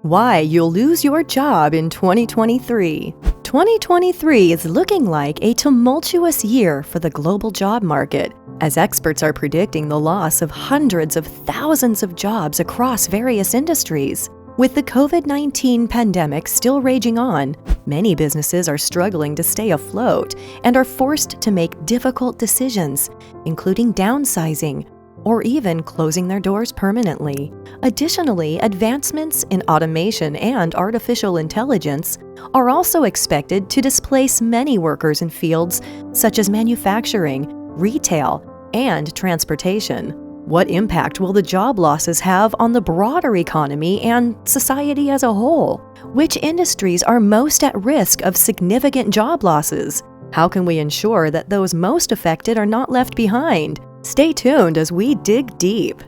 Why you'll lose your job in 2023. 2023 is looking like a tumultuous year for the global job market, as experts are predicting the loss of hundreds of thousands of jobs across various industries. With the COVID-19 pandemic still raging on, many businesses are struggling to stay afloat and are forced to make difficult decisions, including downsizing, or even closing their doors permanently. Additionally, advancements in automation and artificial intelligence are also expected to displace many workers in fields such as manufacturing, retail, and transportation. What impact will the job losses have on the broader economy and society as a whole? Which industries are most at risk of significant job losses? How can we ensure that those most affected are not left behind? Stay tuned as we dig deep.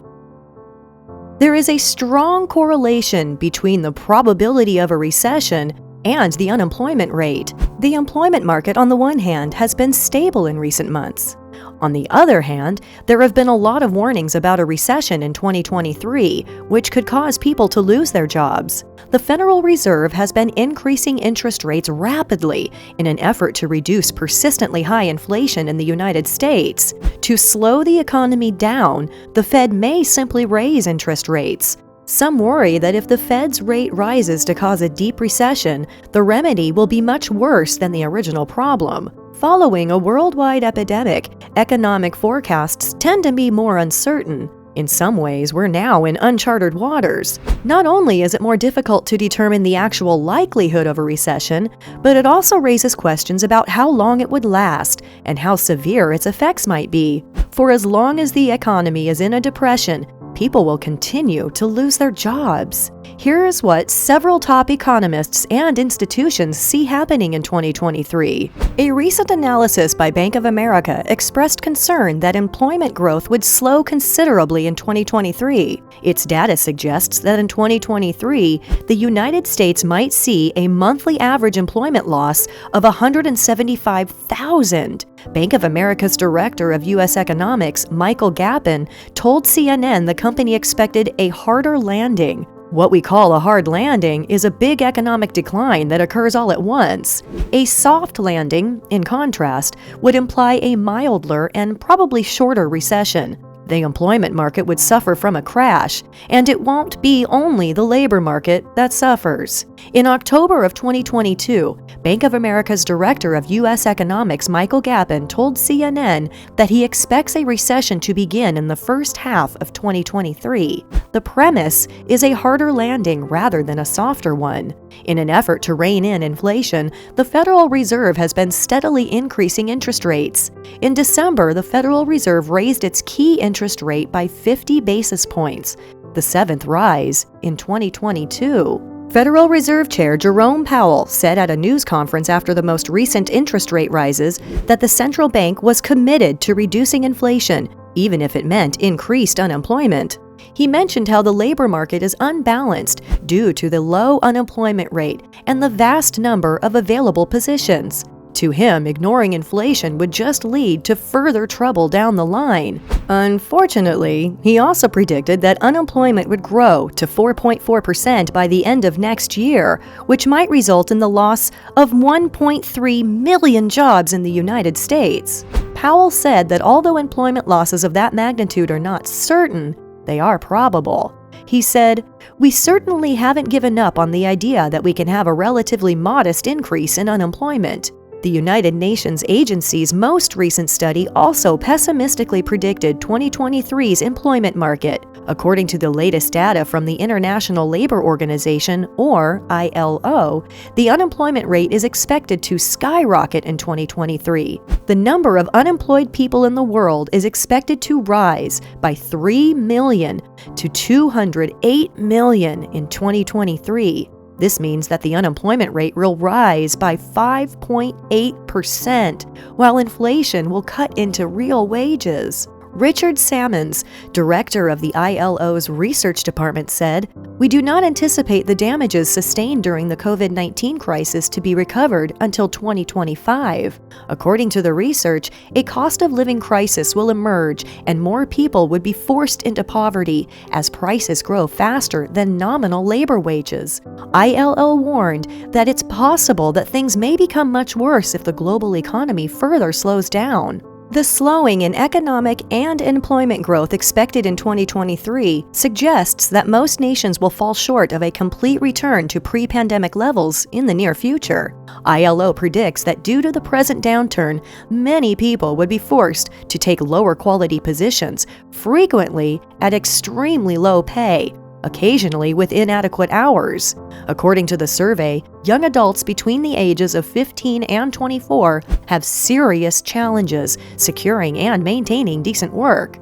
There is a strong correlation between the probability of a recession and the unemployment rate. The employment market, on the one hand, has been stable in recent months. On the other hand, there have been a lot of warnings about a recession in 2023, which could cause people to lose their jobs. The Federal Reserve has been increasing interest rates rapidly in an effort to reduce persistently high inflation in the United States. To slow the economy down, the Fed may simply raise interest rates. Some worry that if the Fed's rate rises to cause a deep recession, the remedy will be much worse than the original problem. Following a worldwide epidemic, economic forecasts tend to be more uncertain. In some ways, we're now in uncharted waters. Not only is it more difficult to determine the actual likelihood of a recession, but it also raises questions about how long it would last and how severe its effects might be. For as long as the economy is in a depression, people will continue to lose their jobs. Here's what several top economists and institutions see happening in 2023. A recent analysis by Bank of America expressed concern that employment growth would slow considerably in 2023. Its data suggests that in 2023, the United States might see a monthly average employment loss of 175,000. Bank of America's director of U.S. economics, Michael Gapen, told CNN the company expected a harder landing. What we call a hard landing is a big economic decline that occurs all at once. A soft landing, in contrast, would imply a milder and probably shorter recession. The employment market would suffer from a crash, and it won't be only the labor market that suffers. In October of 2022, Bank of America's director of U.S. economics, Michael Gapen, told CNN that he expects a recession to begin in the first half of 2023. The premise is a harder landing rather than a softer one. In an effort to rein in inflation, the Federal Reserve has been steadily increasing interest rates. In December, the Federal Reserve raised its key interest rate by 50 basis points, the seventh rise in 2022. Federal Reserve Chair Jerome Powell said at a news conference after the most recent interest rate rises that the central bank was committed to reducing inflation, even if it meant increased unemployment. He mentioned how the labor market is unbalanced due to the low unemployment rate and the vast number of available positions. To him, ignoring inflation would just lead to further trouble down the line. Unfortunately, he also predicted that unemployment would grow to 4.4% by the end of next year, which might result in the loss of 1.3 million jobs in the United States. Powell said that although employment losses of that magnitude are not certain, they are probable. He said, "We certainly haven't given up on the idea that we can have a relatively modest increase in unemployment." The United Nations agency's most recent study also pessimistically predicted 2023's employment market. According to the latest data from the International Labor Organization, or ILO, the unemployment rate is expected to skyrocket in 2023. The number of unemployed people in the world is expected to rise by 3 million to 208 million in 2023. This means that the unemployment rate will rise by 5.8%, while inflation will cut into real wages. Richard Sammons, director of the ILO's research department, said, "We do not anticipate the damages sustained during the COVID-19 crisis to be recovered until 2025. According to the research, a cost of living crisis will emerge and more people would be forced into poverty as prices grow faster than nominal labor wages." ILO warned that it's possible that things may become much worse if the global economy further slows down. The slowing in economic and employment growth expected in 2023 suggests that most nations will fall short of a complete return to pre-pandemic levels in the near future. ILO predicts that due to the present downturn, many people would be forced to take lower quality positions, frequently at extremely low pay, occasionally with inadequate hours. According to the survey, young adults between the ages of 15 and 24 have serious challenges securing and maintaining decent work.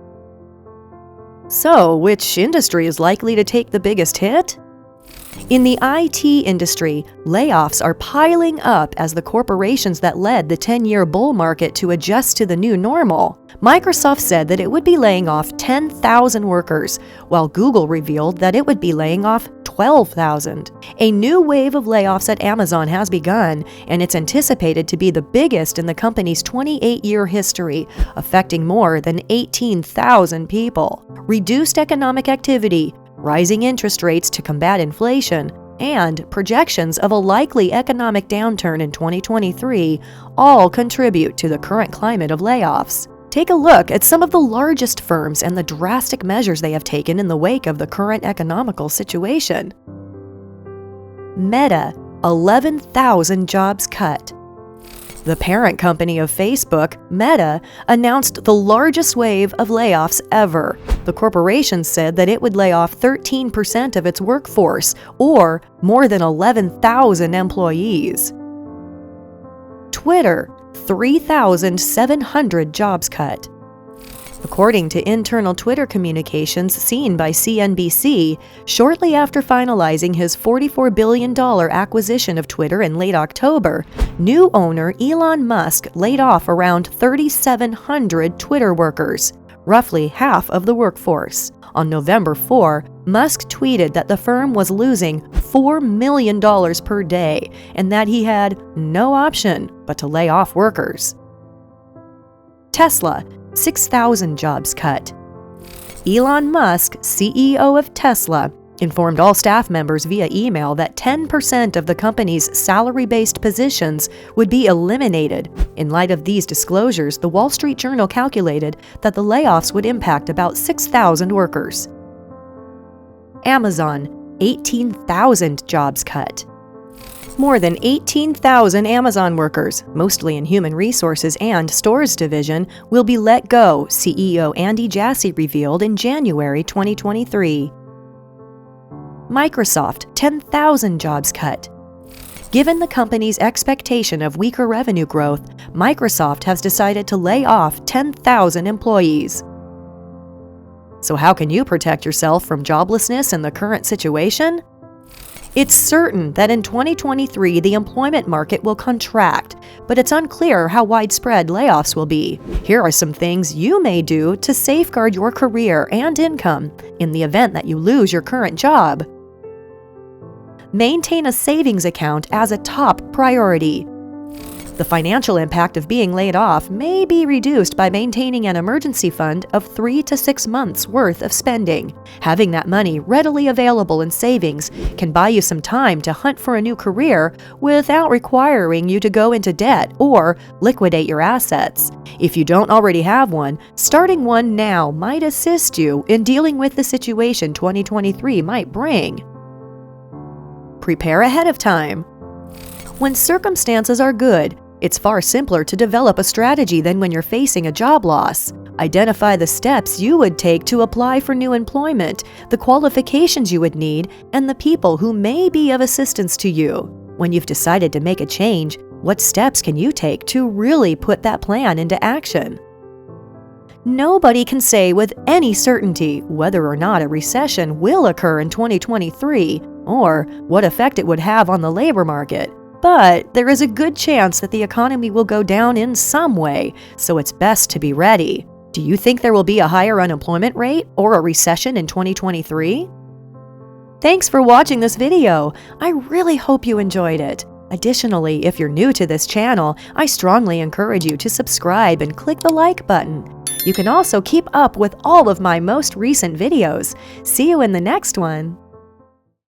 So, which industry is likely to take the biggest hit? In the IT industry, layoffs are piling up as the corporations that led the 10-year bull market to adjust to the new normal. Microsoft said that it would be laying off 10,000 workers, while Google revealed that it would be laying off 12,000. A new wave of layoffs at Amazon has begun, and it's anticipated to be the biggest in the company's 28-year history, affecting more than 18,000 people. Reduced economic activity, rising interest rates to combat inflation, and projections of a likely economic downturn in 2023 all contribute to the current climate of layoffs. Take a look at some of the largest firms and the drastic measures they have taken in the wake of the current economical situation. Meta, 11,000 jobs cut. The parent company of Facebook, Meta, announced the largest wave of layoffs ever. The corporation said that it would lay off 13% of its workforce, or more than 11,000 employees. Twitter, 3,700 jobs cut. According to internal Twitter communications seen by CNBC, shortly after finalizing his $44 billion acquisition of Twitter in late October, new owner Elon Musk laid off around 3,700 Twitter workers, roughly half of the workforce. On November 4, Musk tweeted that the firm was losing $4 million per day and that he had no option but to lay off workers. Tesla, 6,000 jobs cut. Elon Musk, CEO of Tesla, informed all staff members via email that 10% of the company's salary-based positions would be eliminated. In light of these disclosures, the Wall Street Journal calculated that the layoffs would impact about 6,000 workers. Amazon, 18,000 jobs cut. More than 18,000 Amazon workers, mostly in human resources and stores division, will be let go, CEO Andy Jassy revealed in January 2023. Microsoft, 10,000 jobs cut. Given the company's expectation of weaker revenue growth, Microsoft has decided to lay off 10,000 employees. So how can you protect yourself from joblessness in the current situation? It's certain that in 2023 the employment market will contract, but it's unclear how widespread layoffs will be. Here are some things you may do to safeguard your career and income in the event that you lose your current job. Maintain a savings account as a top priority. The financial impact of being laid off may be reduced by maintaining an emergency fund of 3 to 6 months' worth of spending. Having that money readily available in savings can buy you some time to hunt for a new career without requiring you to go into debt or liquidate your assets. If you don't already have one, starting one now might assist you in dealing with the situation 2023 might bring. Prepare ahead of time. When circumstances are good, it's far simpler to develop a strategy than when you're facing a job loss. Identify the steps you would take to apply for new employment, the qualifications you would need, and the people who may be of assistance to you. When you've decided to make a change, what steps can you take to really put that plan into action? Nobody can say with any certainty whether or not a recession will occur in 2023 or what effect it would have on the labor market. But there is a good chance that the economy will go down in some way, so it's best to be ready. Do you think there will be a higher unemployment rate or a recession in 2023? Thanks for watching this video. I really hope you enjoyed it. Additionally, if you're new to this channel, I strongly encourage you to subscribe and click the like button. You can also keep up with all of my most recent videos. See you in the next one.